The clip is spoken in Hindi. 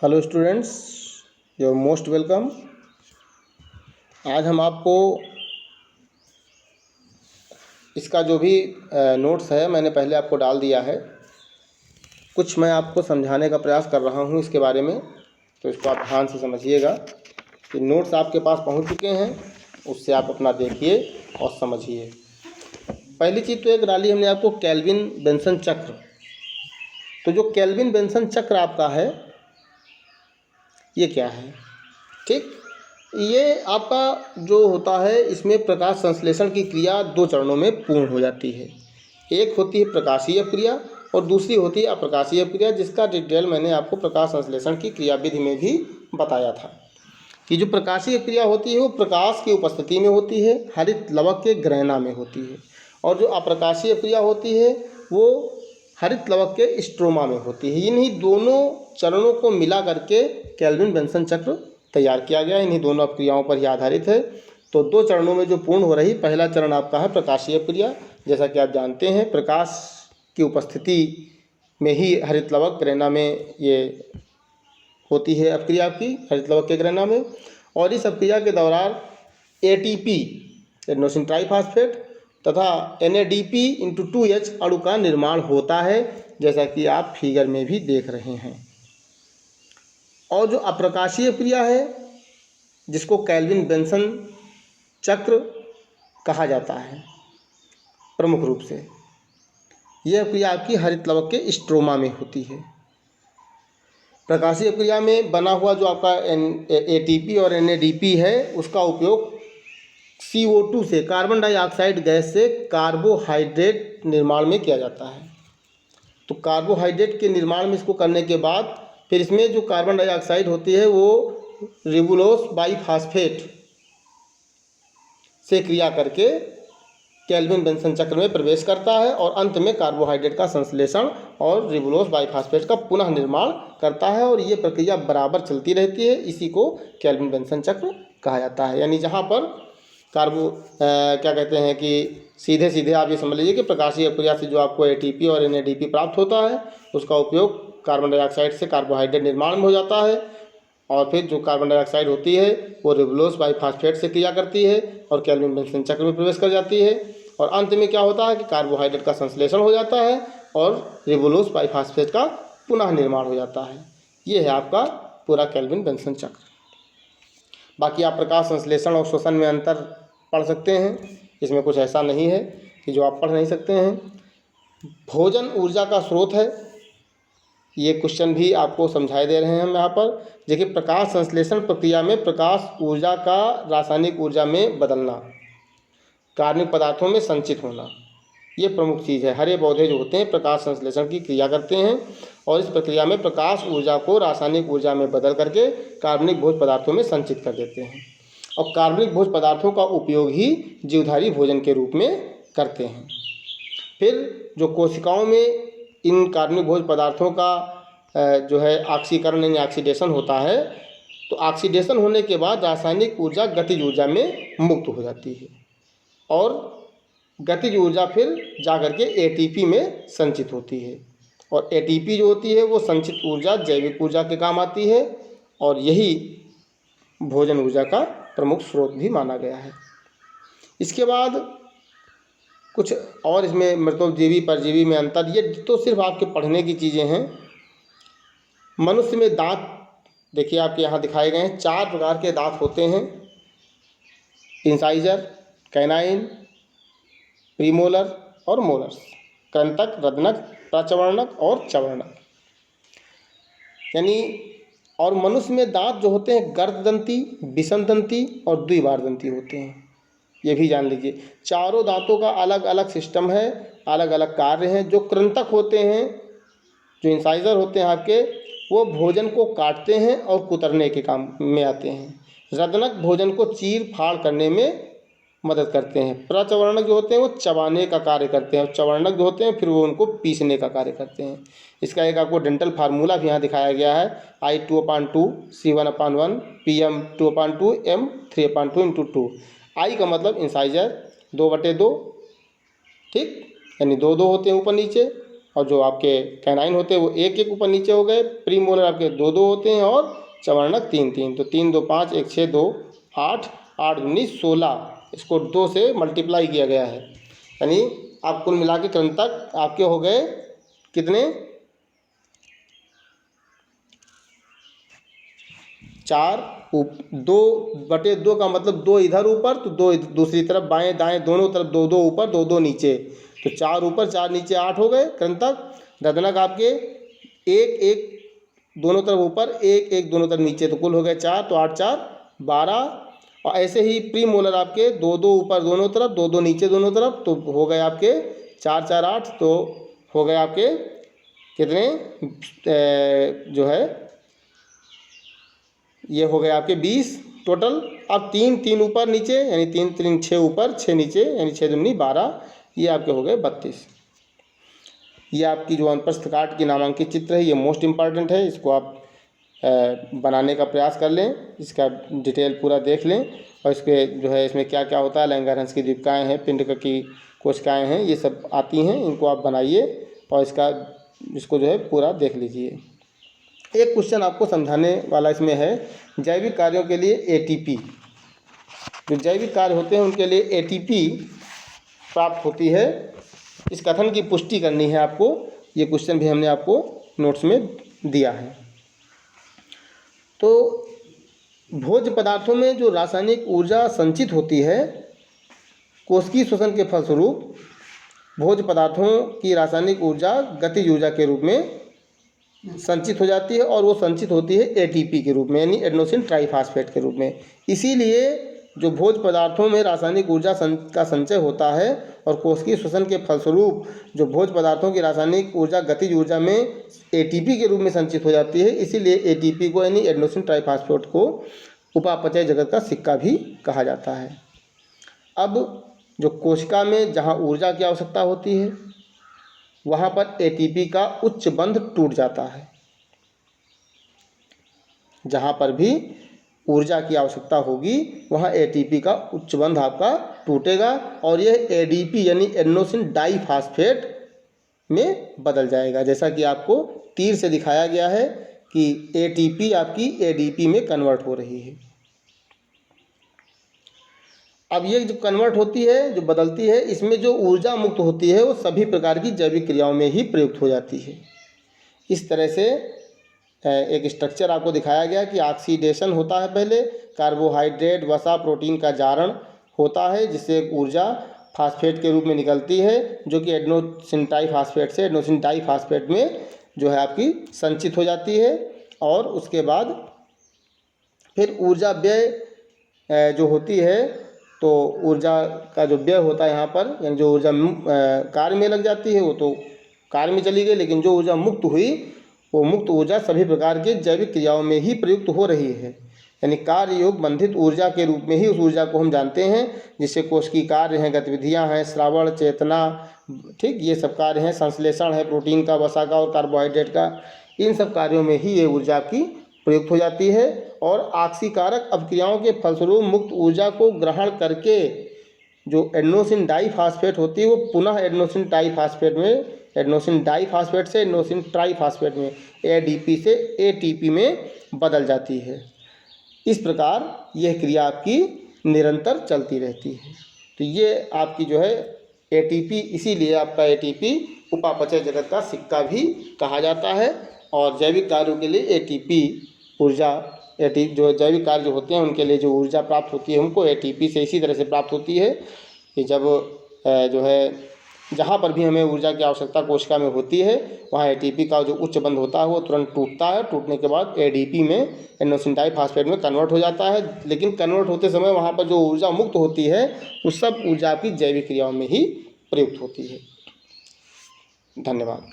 Hello students, you are most welcome. आज हम आपको इसका जो भी नोट्स है मैंने पहले आपको डाल दिया है। कुछ मैं आपको समझाने का प्रयास कर रहा हूँ इसके बारे में, तो इसको आप ध्यान से समझिएगा कि नोट्स आपके पास पहुँच चुके हैं, उससे आप अपना देखिए और समझिए। पहली चीज़ तो एक डाली हमने आपको केल्विन बेंसन चक्र। तो जो केल्विन बेंसन चक्र आपका है ये क्या है? ठीक, ये आपका जो होता है इसमें प्रकाश संश्लेषण की क्रिया दो चरणों में पूर्ण हो जाती है। एक होती है प्रकाशीय क्रिया और दूसरी होती है अप्रकाशीय क्रिया, जिसका डिटेल मैंने आपको प्रकाश संश्लेषण की क्रिया विधि में भी बताया था कि जो प्रकाशीय क्रिया होती है वो प्रकाश की उपस्थिति में होती है, हरित लवक के ग्रहणा में होती है, और जो अप्रकाशीय क्रिया होती है वो हरित लवक के स्ट्रोमा में होती है। इन्हीं दोनों चरणों को मिला करके केल्विन बेंसन चक्र तैयार किया गया। इन्हीं दोनों क्रियाओं पर ही आधारित है। तो दो चरणों में जो पूर्ण हो रही, पहला चरण आपका है प्रकाशीय क्रिया। जैसा कि आप जानते हैं प्रकाश की उपस्थिति में ही हरित लवक ग्रहणा में ये होती है अपक्रिया आपकी, हरित लवक के ग्रहणा में। और इस अपक्रिया के दौरान ATP एडेनोसिन ट्राइफॉस्फेट तथा NADP इंटू 2H अणु का निर्माण होता है, जैसा कि आप फिगर में भी देख रहे हैं। और जो अप्रकाशीय क्रिया है जिसको केल्विन बेंसन चक्र कहा जाता है प्रमुख रूप से, यह क्रिया आपकी हरित लवक के स्ट्रोमा में होती है। प्रकाशीय क्रिया में बना हुआ जो आपका ATP और NADP है उसका उपयोग CO2 से, कार्बन डाइऑक्साइड गैस से कार्बोहाइड्रेट निर्माण में किया जाता है। तो कार्बोहाइड्रेट के निर्माण में इसको करने के बाद फिर इसमें जो कार्बन डाइऑक्साइड होती है वो रिबुलोस बाइफॉस्फेट से क्रिया करके केल्विन बेंसन चक्र में प्रवेश करता है और अंत में कार्बोहाइड्रेट का संश्लेषण और रिबुलोस बाइफॉस्फेट का पुनः निर्माण करता है। और ये प्रक्रिया बराबर चलती रहती है, इसी को केल्विन बेंसन चक्र कहा जाता है। यानी जहाँ पर क्या कहते हैं कि सीधे सीधे आप ये समझ लीजिए कि प्रकाशीय क्रिया से जो आपको ATP और NADP प्राप्त होता है उसका उपयोग कार्बन डाइऑक्साइड से कार्बोहाइड्रेट निर्माण में हो जाता है, और फिर जो कार्बन डाइऑक्साइड होती है वो रिबुलोस बाइफॉस्फेट से क्रिया करती है और केल्विन बेंसन चक्र में प्रवेश कर जाती है। और अंत में क्या होता है कि कार्बोहाइड्रेट का संश्लेषण हो जाता है और रिबुलोस बाइफॉस्फेट का पुनः निर्माण हो जाता है। ये है आपका पूरा केल्विन बेंसन चक्र। बाकी आप प्रकाश संश्लेषण और श्वसन में अंतर पढ़ सकते हैं, इसमें कुछ ऐसा नहीं है कि जो आप पढ़ नहीं सकते हैं। भोजन ऊर्जा का स्रोत है, ये क्वेश्चन भी आपको समझाए दे रहे हैं हम यहाँ पर। देखिए, प्रकाश संश्लेषण प्रक्रिया में प्रकाश ऊर्जा का रासायनिक ऊर्जा में बदलना, कार्बनिक पदार्थों में संचित होना, ये प्रमुख चीज़ है। हरे पौधे जो होते हैं प्रकाश संश्लेषण की क्रिया करते हैं और इस प्रक्रिया में प्रकाश ऊर्जा को रासायनिक ऊर्जा में बदल करके कार्बनिक भोज्य पदार्थों में संचित कर देते हैं। और कार्बनिक भोज्य पदार्थों का उपयोग ही जीवधारी भोजन के रूप में करते हैं। फिर जो कोशिकाओं में इन कार्बनिक भोज्य पदार्थों का जो है ऑक्सीकरण यानी ऑक्सीडेशन होता है, तो ऑक्सीडेशन होने के बाद रासायनिक ऊर्जा गतिज ऊर्जा में मुक्त हो जाती है और गतिज ऊर्जा फिर जाकर के ATP में संचित होती है। और ATP जो होती है वो संचित ऊर्जा जैविक ऊर्जा के काम आती है और यही भोजन ऊर्जा का प्रमुख स्रोत भी माना गया है। इसके बाद कुछ और इसमें मृतोपजीवी परजीवी में अंतर, ये तो सिर्फ आपके पढ़ने की चीज़ें हैं। मनुष्य में दांत देखिए आपके यहाँ दिखाए गए हैं, 4 प्रकार के दांत होते हैं: इंसाइजर, कैनाइन, प्रीमोलर और मोलर्स, कृंतक, रत्नक, प्रचवर्णक और चवर्णक। यानी और मनुष्य में दांत जो होते हैं गर्ददंती, विषमदंती और द्विबारदंती होते हैं, ये भी जान लीजिए। चारों दांतों का अलग अलग सिस्टम है, अलग अलग कार्य हैं। जो कृंतक होते हैं, जो इंसाइजर होते हैं आपके, वो भोजन को काटते हैं और कुतरने के काम में आते हैं। रत्नक भोजन को चीर फाड़ करने में मदद करते हैं। प्रचवर्णक जो होते हैं वो चबाने का कार्य करते हैं और चवर्णक जो होते हैं फिर वो उनको पीसने का कार्य करते हैं। इसका एक आपको डेंटल फार्मूला भी यहाँ दिखाया गया है: I2/2 C1/1 PM2/2 M3/2 I का मतलब इंसाइजर 2/2, ठीक, यानी 2 होते हैं ऊपर नीचे। और जो आपके कैनाइन होते हैं वो एक एक ऊपर नीचे हो गए। प्रीमोलर आपके दो दो होते हैं और चवर्णक तीन तीन। तो 3 2 5 1 6 2 8 8 19 16, इसको 2 से मल्टीप्लाई किया गया है। यानी आप कुल मिला के कृंतक आपके हो गए कितने, 4। 2/2 का मतलब 2 इधर ऊपर तो 2 दूसरी तरफ, बाएं दाएं दोनों तरफ 2 2 ऊपर 2 2 नीचे, तो 4 ऊपर 4 नीचे 8 हो गए कृंतक। दर्दनक आपके 1 1 दोनों तरफ ऊपर, 1 1 दोनों तरफ नीचे, तो कुल हो गए 4, तो 8 4 12। और ऐसे ही प्री मोलर आपके 2 2 ऊपर दोनों तरफ, 2 2 नीचे दोनों तरफ, तो हो गए आपके 4 4 8, तो हो गए आपके कितने जो है ये हो गए आपके 20 टोटल। अब 3 3 ऊपर नीचे, यानी 3 3 6 ऊपर 6 नीचे, यानी 6 दूनी 12, ये आपके हो गए 32। ये आपकी जो अनुप्रस्थ काट की नामांकित चित्र है, ये मोस्ट इम्पॉर्टेंट है, इसको आप बनाने का प्रयास कर लें, इसका डिटेल पूरा देख लें। और इसके जो है इसमें क्या क्या होता है, लैंगरहंस की दीपिकाएँ हैं, पिंड की कोशिकाएँ हैं, ये सब आती हैं, इनको आप बनाइए और इसको जो है पूरा देख लीजिए। एक क्वेश्चन आपको समझाने वाला इसमें है, जैविक कार्यों के लिए एटीपी, जो जैविक कार्य होते हैं उनके लिए एटीपी प्राप्त होती है, इस कथन की पुष्टि करनी है आपको। ये क्वेश्चन भी हमने आपको नोट्स में दिया है। तो भोज्य पदार्थों में जो रासायनिक ऊर्जा संचित होती है, कोशिकीय श्वसन के फलस्वरूप भोज्य पदार्थों की रासायनिक ऊर्जा गतिज ऊर्जा के रूप में संचित हो जाती है, और वो संचित होती है एटीपी के रूप में, यानी एडेनोसिन ट्राइफॉस्फेट के रूप में। इसीलिए जो भोज्य पदार्थों में रासायनिक ऊर्जा का संचय होता है और कोशिकीय श्वसन के फलस्वरूप जो भोज्य पदार्थों की रासायनिक ऊर्जा गतिज ऊर्जा में एटीपी के रूप में संचित हो जाती है, इसीलिए एटीपी को यानी एडेनोसिन ट्राइफॉस्फेट को उपापचय जगत का सिक्का भी कहा जाता है। अब जो कोशिका में जहाँ ऊर्जा की आवश्यकता होती है, वहाँ पर एटीपी का उच्च बंध टूट जाता है। जहाँ पर भी ऊर्जा की आवश्यकता होगी वहाँ एटीपी का उच्च बंध आपका टूटेगा और यह एडीपी यानी एडेनोसिन डाइफॉस्फेट में बदल जाएगा। जैसा कि आपको तीर से दिखाया गया है कि एटीपी आपकी एडीपी में कन्वर्ट हो रही है। अब ये जो कन्वर्ट होती है, जो बदलती है, इसमें जो ऊर्जा मुक्त होती है वो सभी प्रकार की जैविक क्रियाओं में ही प्रयुक्त हो जाती है। इस तरह से एक स्ट्रक्चर आपको दिखाया गया कि ऑक्सीडेशन होता है, पहले कार्बोहाइड्रेट वसा प्रोटीन का जारण होता है, जिससे ऊर्जा फास्फेट के रूप में निकलती है, जो कि एडेनोसिन ट्राइफॉस्फेट से एडेनोसिन डाइफॉस्फेट में जो है आपकी संचित हो जाती है। और उसके बाद फिर ऊर्जा व्यय जो होती है, तो ऊर्जा का जो व्यय होता है यहाँ पर, यानी जो ऊर्जा कार्य में लग जाती है वो तो कार्य में चली गई, लेकिन जो ऊर्जा मुक्त हुई वो मुक्त ऊर्जा सभी प्रकार के जैविक क्रियाओं में ही प्रयुक्त हो रही है। यानी कार्य योग बंधित ऊर्जा के रूप में ही उस ऊर्जा को हम जानते हैं, जिससे कोशिकीय कार्य हैं, गतिविधियाँ हैं, श्रावण चेतना, ठीक, ये सब कार्य हैं, संश्लेषण है प्रोटीन का, वसा का और कार्बोहाइड्रेट का, इन सब कार्यों में ही ये ऊर्जा की प्रयुक्त हो जाती है। और ऑक्सीकारक अपक्रियाओं के फलस्वरूप मुक्त ऊर्जा को ग्रहण करके जो एडेनोसिन डाइफॉस्फेट होती है वो पुनः एडेनोसिन डाइफॉस्फेट में, एडेनोसिन डाइफॉस्फेट से एडेनोसिन ट्राइफॉस्फेट में, एडीपी से एटीपी में बदल जाती है। इस प्रकार यह क्रिया आपकी निरंतर चलती रहती है। तो ये आपकी जो है एटीपी, इसीलिए आपका एटीपी उपापचय जगत का सिक्का भी कहा जाता है। और जैविक कार्यों के लिए एटीपी ऊर्जा, जो जैविक कार्य जो होते हैं उनके लिए जो ऊर्जा प्राप्त होती है उनको एटीपी से इसी तरह से प्राप्त होती है कि जब जो है जहाँ पर भी हमें ऊर्जा की आवश्यकता कोशिका में होती है वहाँ एटीपी का जो उच्च बंध होता है वो तुरंत टूटता है, टूटने के बाद एडीपी में, एडेनोसिन डाइफॉस्फेट में कन्वर्ट हो जाता है। लेकिन कन्वर्ट होते समय वहाँ पर जो ऊर्जा मुक्त होती है उस सब ऊर्जा की जैविक क्रियाओं में ही प्रयुक्त होती है। धन्यवाद।